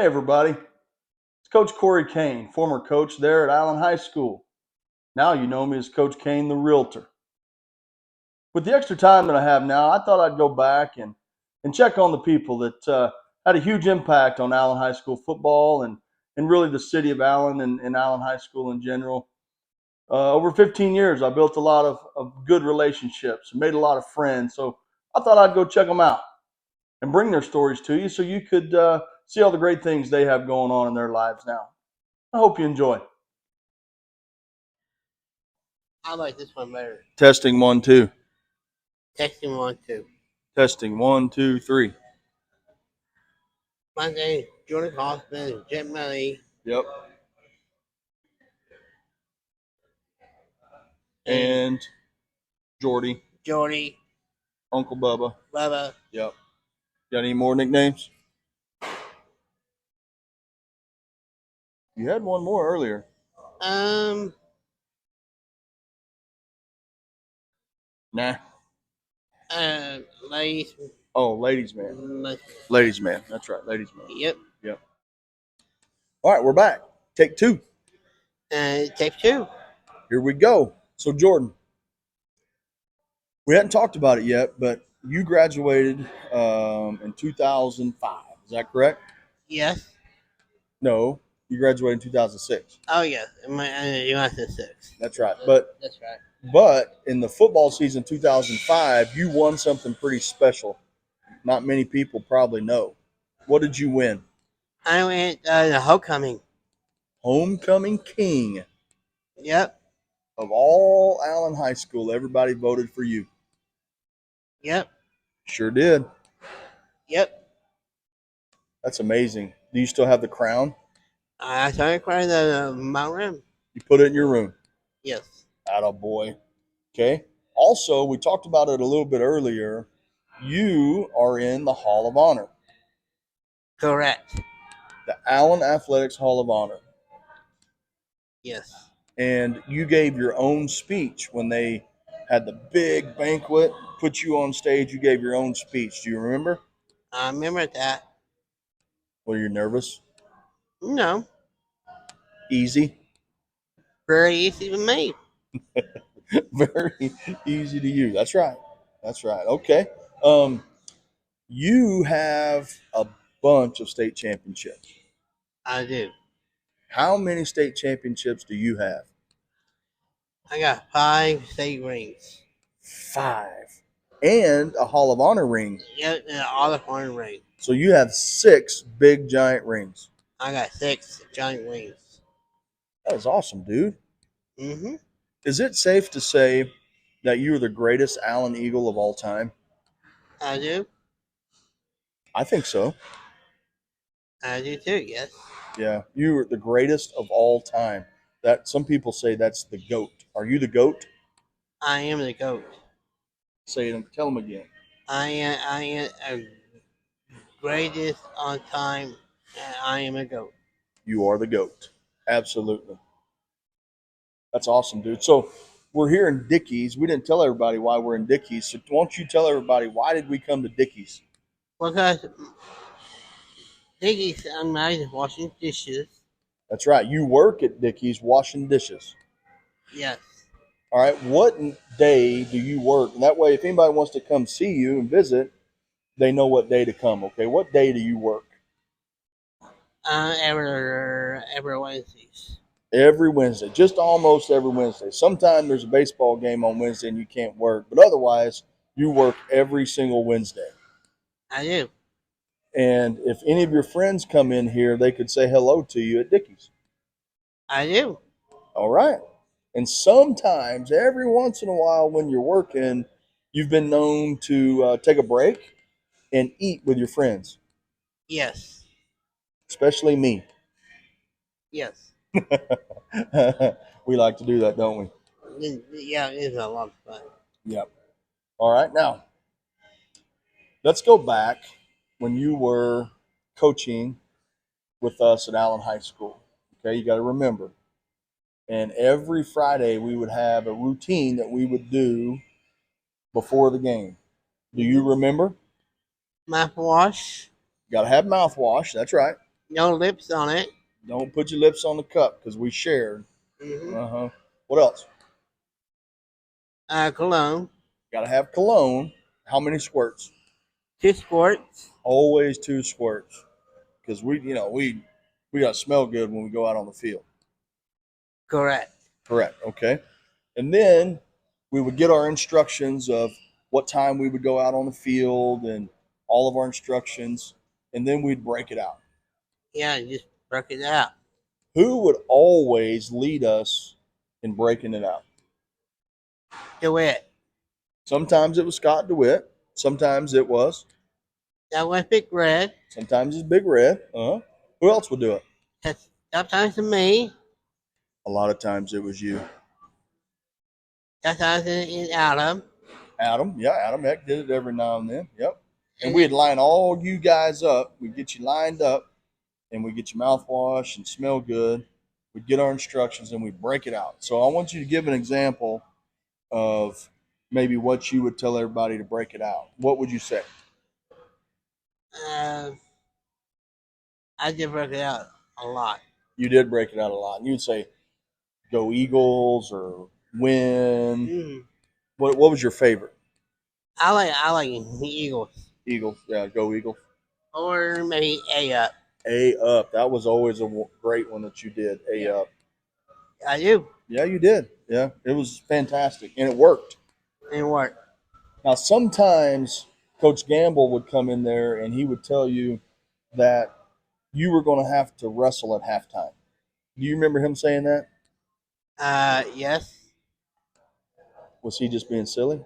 everybody. It's Coach Corey Cain, former coach there at Allen High School. Now you know me as Coach Cain, the realtor. With the extra time that I have now, I thought I'd go back and check on the people that had a huge impact on Allen High School football and really the city of Allen and Allen High School in general. Over 15 years, I built a lot of good relationships, made a lot of friends. So I thought I'd go check them out and bring their stories to you so you could see all the great things they have going on in their lives now. I hope you enjoy. I like this one better. Testing 1, 2. Texting 1, 2. Testing 1, 2, 3. My name is Jordy Kaufman, J-Money. Yep. And Jordy, Jordy, Uncle Bubba. Bubba. Yep. Got any more nicknames? You had one more earlier. Nah. Ladies. Oh, ladies man. Ladies man. That's right, ladies man. Yep. Yep. All right, we're back. Take 2. Take 2. Here we go. So Jordan, we hadn't talked about it yet, but you graduated in 2005. Is that correct? Yes. No, you graduated in 2006. Oh, yes. You answered 6. That's right. But in the football season 2005, you won something pretty special. Not many people probably know. What did you win? I went the homecoming. Homecoming King. Yep. Of all Allen High School, everybody voted for you. Yep. Sure did. Yep. That's amazing. Do you still have the crown? I started crying in my room. You put it in your room? Yes. Attaboy. Okay. Also, we talked about it a little bit earlier. You are in the Hall of Honor. Correct. The Allen Athletics Hall of Honor. Yes. And you gave your own speech when they had the big banquet, put you on stage. You gave your own speech. Do you remember? I remember that. Were you nervous? No. Easy? Very easy to me. Very easy to you. That's right. That's right. Okay. You have a bunch of state championships. I do. How many state championships do you have? I got 5 state rings. 5. And a Hall of Honor ring. Yep, and all the Honor ring. So you have 6 big giant rings. I got 6 giant rings. That is awesome, dude. Mm-hmm. Is it safe to say that you are the greatest Allen Eagle of all time? I do. I think so. I do too, yes. Yeah, you are the greatest of all time. That some people say that's the GOAT. Are you the GOAT? I am the GOAT. Say it. Tell them again. I am a greatest on time, and I am a GOAT. You are the GOAT. Absolutely. That's awesome, dude. So we're here in Dickey's. We didn't tell everybody why we're in Dickey's. So why don't you tell everybody why did we come to Dickey's? Because Dickey's on my washing dishes. That's right. You work at Dickey's washing dishes. Yes. All right. What day do you work? And that way, if anybody wants to come see you and visit, they know what day to come. Okay. What day do you work? Every Wednesdays. Every Wednesday, just almost every Wednesday. Sometimes there's a baseball game on Wednesday and you can't work, but otherwise, you work every single Wednesday. I do. And if any of your friends come in here, they could say hello to you at Dickey's. I do. All right. And sometimes, every once in a while, when you're working, you've been known to take a break and eat with your friends, Yes. especially me. Yes. We like to do that, don't we? Yeah, it is a lot of fun. Yep. All right. Now, let's go back when you were coaching with us at Allen High School. Okay, you got to remember. And every Friday we would have a routine that we would do before the game. Do you remember? Mouthwash. Got to have mouthwash. That's right. No lips on it. Don't put your lips on the cup because we shared. Mm-hmm. What else? Cologne. Got to have cologne. How many squirts? 2 squirts. Always 2 squirts because we got to smell good when we go out on the field. Correct. Correct. Okay. And then we would get our instructions of what time we would go out on the field and all of our instructions, and then we'd break it out. Yeah, just work it out. Who would always lead us in breaking it out? Do it. Sometimes it was Scott DeWitt. Sometimes it was. That was Big Red. Sometimes it's Big Red. Who else would do it? That's sometimes to me. A lot of times it was you. Sometimes in Adam. Adam. Yeah, Adam Heck did it every now and then. Yep. And And we'd line all you guys up. We'd get you lined up and we'd get your mouthwash and smell good. We'd get our instructions and we'd break it out. So I want you to give an example of maybe what you would tell everybody to break it out. What would you say? uh, I did work it out a lot. You did break it out a lot. And you'd say, go Eagles or win. Mm. What was your favorite? I like Eagles. Eagles. Yeah, go Eagles. Or maybe A up. A up. That was always a great one that you did. A Yeah. up. I do. Yeah, you did. Yeah, it was fantastic. And it worked. And work. Now, sometimes Coach Gamble would come in there and he would tell you that you were going to have to wrestle at halftime. Do you remember him saying that? Yes. Was he just being silly?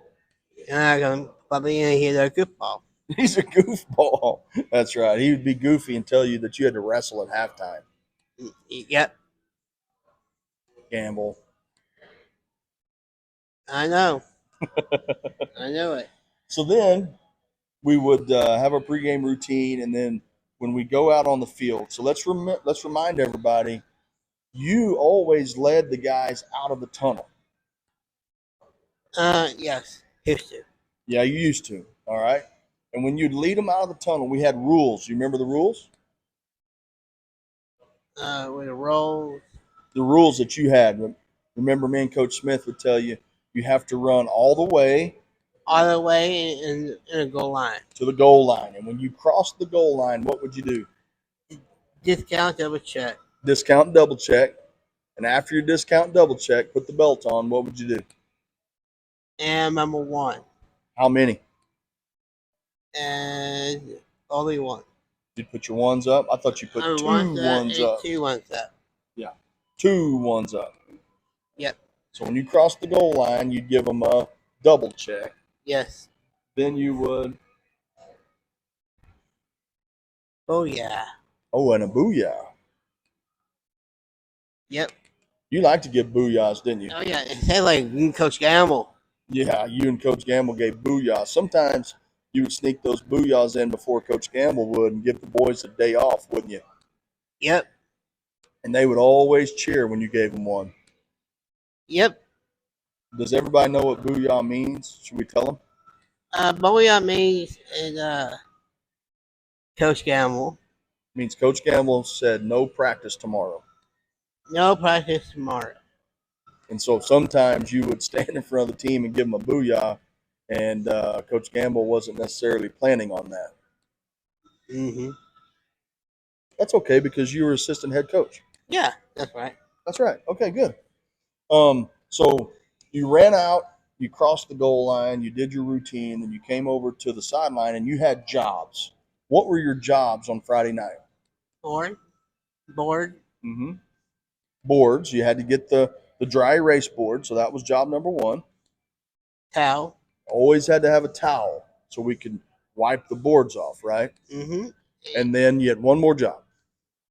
And I'm gonna probably gonna hear the goofball. He's a goofball. That's right. He would be goofy and tell you that you had to wrestle at halftime. Yep. Gamble. I know. I know it. So then we would have our pregame routine, and then when we go out on the field. So let's remind everybody, you always led the guys out of the tunnel. Yes. Used to. Yeah, you used to. All right. And when you'd lead them out of the tunnel, we had rules. You remember the rules? With the rolls. The rules that you had. Remember, me and Coach Smith would tell you you have to run all the way All the way in a goal line. to the goal line. And when you crossed the goal line, what would you do? Discount double check. Discount double check. And after your discount double check, put the belt on, what would you do? And number one. How many? And only one. You'd put your ones up? I thought you put two ones and up. 2 ones up. Yeah, 2 ones up. Yep. So when you cross the goal line, you'd give them a double check. Yes. Then you would, Oh yeah. and a booyah. Yep. You like to give booyahs, didn't you? Oh yeah. It said like Coach Gamble. Yeah, you and Coach Gamble gave booyahs. Sometimes you would sneak those booyahs in before Coach Gamble would and give the boys a day off, wouldn't you? Yep. And they would always cheer when you gave them one. Yep. Does everybody know what booyah means? Should we tell them? Booyah means is Coach Gamble. It means Coach Gamble said no practice tomorrow. No practice tomorrow. And so sometimes you would stand in front of the team and give them a booyah, and Coach Gamble wasn't necessarily planning on that. Mm-hmm. That's okay because you were assistant head coach. Yeah, that's right. That's right. Okay, good. So you ran out, you crossed the goal line, you did your routine, and you came over to the sideline and you had jobs. What were your jobs on Friday night? Board. Mm-hmm. Boards. You had to get the dry erase board, so that was job number one. Towel. Always had to have a towel so we could wipe the boards off, right? Mm-hmm. And then you had one more job.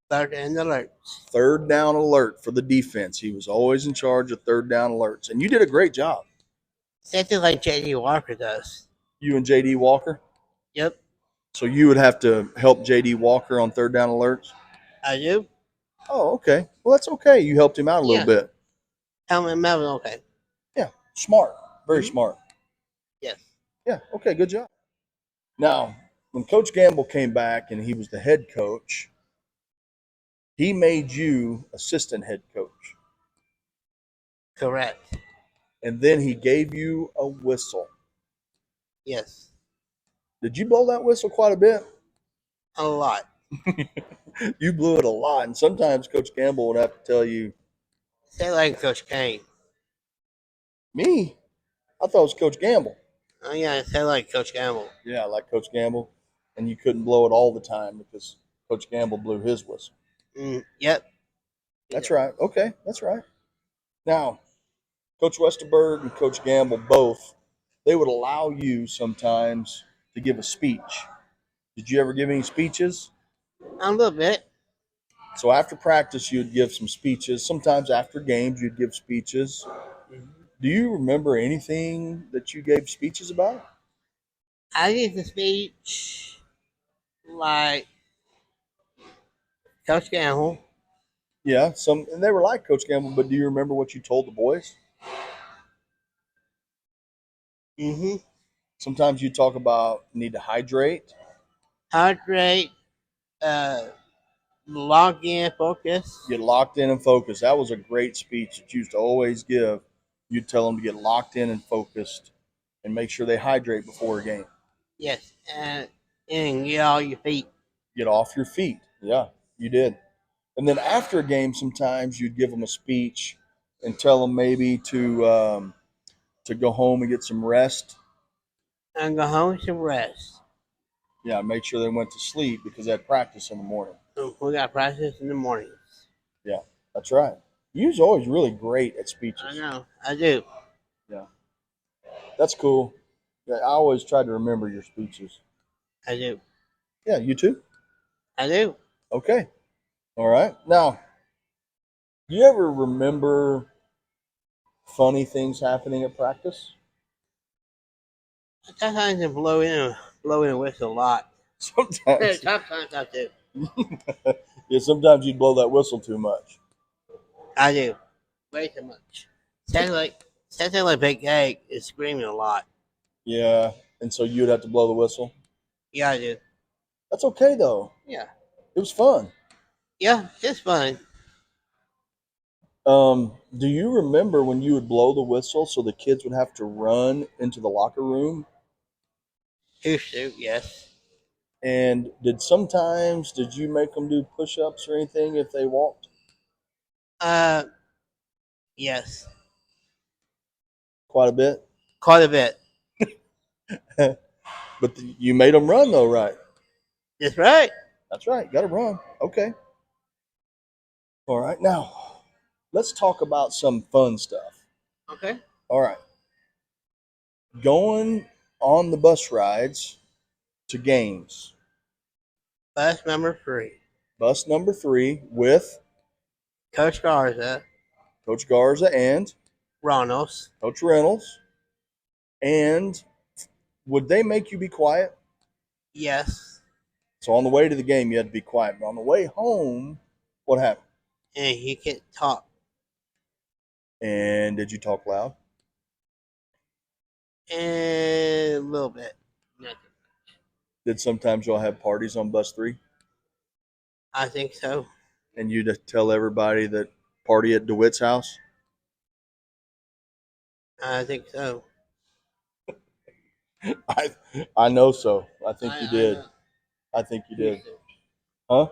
Third and alerts. Third down alert for the defense. He was always in charge of third down alerts, and you did a great job. Something like J.D. Walker does. You and J.D. Walker. Yep. So you would have to help J.D. Walker on third down alerts. I do. Oh, okay. Well, that's okay. You helped him out a little bit. Helmet Melvin. Okay. Yeah, smart. Very smart. Yes. Yeah. Okay. Good job. Now, when Coach Gamble came back and he was the head coach, He made you assistant head coach, Correct. and then he gave you a whistle. Yes. Did you blow that whistle quite a bit? A lot. You blew it a lot, and sometimes Coach Campbell would have to tell you, Say like Coach Cain. "Me? I thought it was Coach Gamble." Oh yeah, say like Coach Campbell. Yeah, like Coach Gamble, and you couldn't blow it all the time because Coach Gamble blew his whistle. Yep. That's right. Okay, that's right. Now, Coach Westerberg and Coach Gamble both, they would allow you sometimes to give a speech. Did you ever give any speeches? A little bit. So after practice, you'd give some speeches. Sometimes after games, you'd give speeches. Do you remember anything that you gave speeches about? I did the speech like Coach Campbell. Yeah, some, and they were like Coach Gamble. But do you remember what you told the boys? Mm-hmm. Sometimes you talk about need to hydrate, Hydrate. Uh, Log in. Focus. get locked in and focused. That was a great speech that you used to always give. You'd tell them to get locked in and focused and make sure they hydrate before a game. Yes. And get all your feet. Get off your feet. Yeah, you did. And then after a game, sometimes you'd give them a speech and tell them maybe to go home and get some rest. And go home to rest. Yeah, make sure they went to sleep because they had practice in the morning. We got practice in the mornings. Yeah, that's right. You was always really great at I speeches. know. I do. Yeah, that's cool. Yeah, I always try to remember your speeches. I do. Yeah, you too? I do. Okay. All right. Now, do you ever remember funny things happening at practice? Sometimes I blow in a whistle a lot. Sometimes. Sometimes I do. Yeah, sometimes you blow that whistle too much. I do. Way too much. Sounds like Big Egg is screaming a lot. Yeah, and so you'd have to blow the whistle. Yeah, I do. That's okay though. Yeah. It was fun. Yeah, it's fun. Do you remember when you would blow the whistle so the kids would have to run into the locker room? Used to, yes. And did you make them do push-ups or anything if they walked? Uh, yes. Quite a bit. Quite a bit. But you made them run though, right? That's right. That's right. Got to run. Okay. All right. Now, let's talk about some fun stuff. Okay. All right. Going on the bus rides to games. Bus number 3. Bus number 3 with Coach Garza, Coach Garza and Ronalds. Coach Reynolds. And would they make you be quiet? Yes. So on the way to the game, you had to be quiet. But on the way home, what happened? And he can talk. And did you talk loud? And a little bit. Nothing. Did sometimes y'all have parties on bus 3? I think so. And you'd tell everybody that party at DeWitt's house? I think so. I I know so. I think you I did. know. I think you did. Used to. Huh?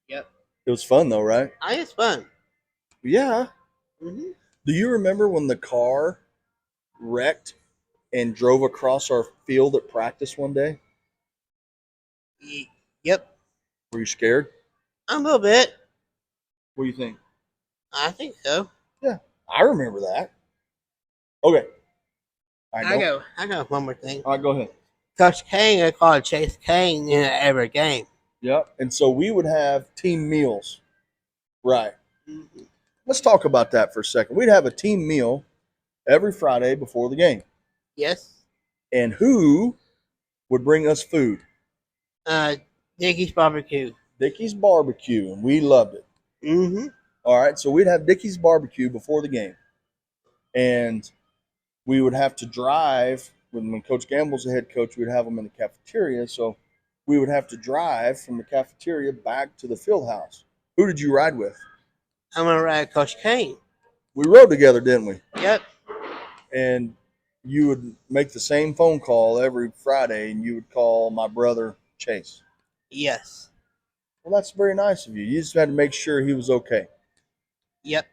Yep. It was fun though, right? It's fun. Yeah. Mm-hmm. Do you remember when the car wrecked and drove across our field at practice one day? Yep. Were you scared? A little bit. What do you think? I think so. Yeah, I remember that. Okay. I I don't. go. I got one more thing. All right, go ahead. Coach Cain, I call Chase Cain in every game. Yep. And so we would have team meals. Right. Mm-hmm. Let's talk about that for a second. We'd have a team meal every Friday before the game. Yes. And who would bring us food? Uh, Dickie's barbecue. Dickie's Barbecue, and we loved it. Mm-hmm. All right, so we'd have Dickie's Barbecue before the game, and we would have to drive. When Coach Gamble's the head coach, we'd have them in the cafeteria, so we would have to drive from the cafeteria back to the field house. Who did you ride with? I'm gonna ride Coach Cain. We rode together, didn't we? Yep. And you would make the same phone call every Friday, and you would call my brother Chase. Yes. Well, that's very nice of you. You just had to make sure he was okay. Yep.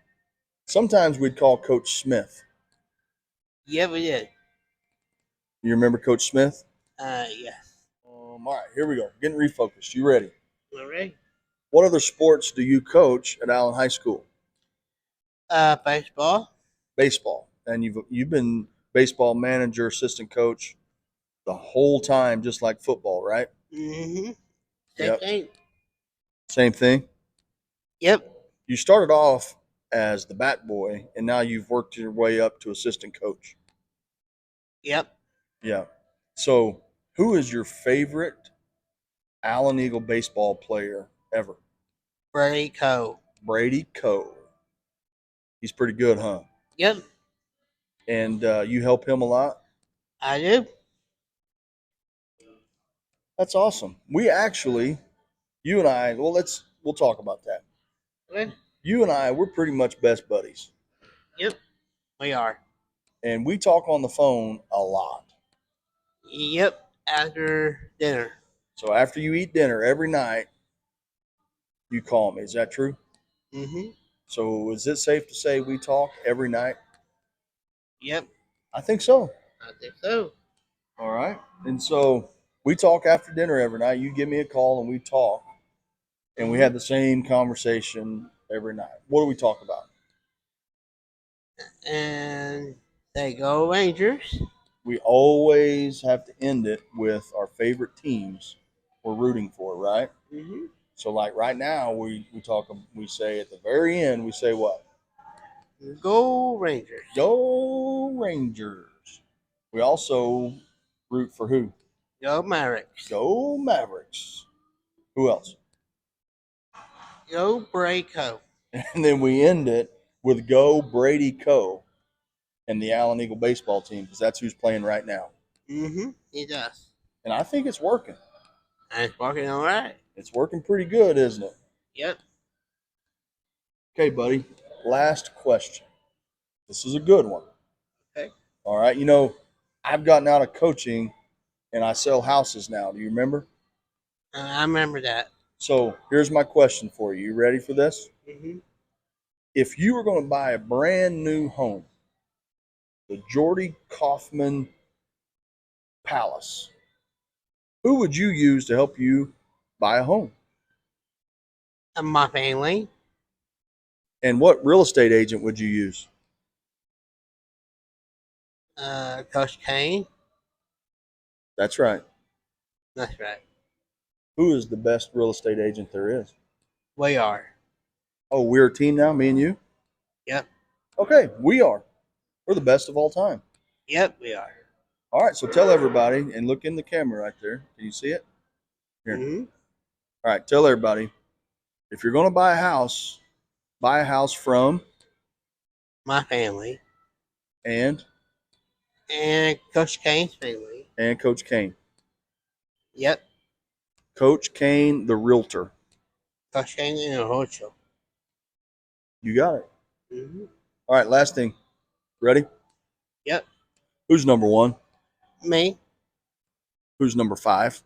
Sometimes we'd call Coach Smith. Yep, we did. You remember Coach Smith? Yes. All right, here we go. Getting refocused. You ready? All right. What other sports do you coach at Allen High School? Baseball. Baseball. And you've been baseball manager, assistant coach the whole time, just like football, right? Mm-hmm. Same Yep. thing. Same thing. Yep. You started off as the bat boy, and now you've worked your way up to assistant coach. Yep. Yeah. So, who is your favorite Allen Eagle baseball player ever? Brady Cole. Brady Coe. He's pretty good, huh? Yep. And you help him a lot. I do. That's awesome. We actually, you and I, we'll talk about that. Okay. You and I, we're pretty much best buddies, Yep. We are. and we talk on the phone a lot. Yep. After dinner. So after you eat dinner every night, you call me. Is that true? Mm-hmm. So is it safe to say we talk every night? Yep. I think so. I think so. All right. And so we talk after dinner every night. You give me a call and we talk. And we Mm-hmm. have the same conversation every night. What do we talk about? And they go Rangers. We always have to end it with our favorite teams we're rooting for, right? Mm-hmm. So like right now we say at the very end, we say what? Go Rangers. Go Rangers. We also root for who? Go Mavericks. Go Mavericks. Who else? Go Braco. And then we end it with Go Brady Coe and the Allen Eagle baseball team because that's who's playing right now. Mm-hmm. He does. And I think it's working. And it's working all right. It's working pretty good, isn't it? Yep. Okay, buddy. Last question. This is a good one. Okay. All right. You know, I've gotten out of coaching and I sell houses now. Do you remember? I remember that. So here's my question for you. You ready for this? Mm-hmm. If you were going to buy a brand new home, the Jordy Kaufman Palace, who would you use to help you buy a home? And my family. And what real estate agent would you use? Coach Cain. That's right. That's right. Who is the best real estate agent there is? We are. Oh, we're a team now, me and you? Yep. Okay, we are. We're the best of all time. Yep, we are. All right, so tell everybody and look in the camera right there. Can you see it? Here. Mm-hmm. All right, tell everybody if you're going to buy a house from My family. and Coach Cain's family. Coach Cain. Yep. Coach Cain, the realtor. Coach Cain in a hotel. You got it. Mm-hmm. All right, last thing. Ready? Yep. Who's number one? Me. Who's number 5?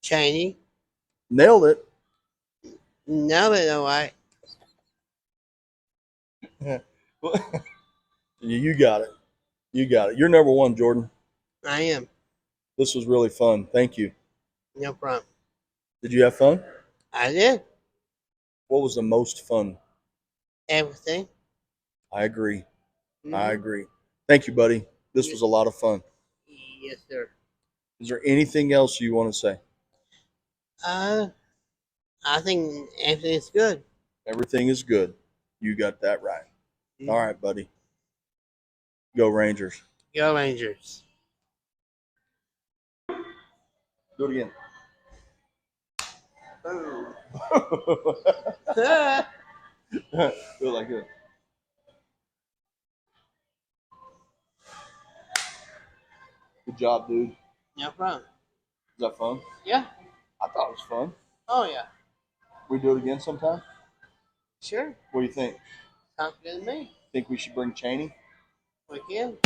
Cheney. Nailed it. Now they know why. You got it. You got it. You're number 1, Jordan. I am. This was really fun. Thank you. No problem. Did you have fun? I did. What was the most fun? Everything. I agree. Mm-hmm. I agree. Thank you, buddy. This was a lot of fun. Yes, sir. Is there anything else you want to say? I think everything's good. Everything is good. You got that right. Mm-hmm. All right, buddy. Go Rangers. Go Rangers. Do it again. Do it like this. Good job, dude. No problem. Is that fun? Yeah. I thought it was fun. Oh, yeah. We do it again sometime? Sure. What do you think? Sounds good to me. Think we should bring Cheney? We can.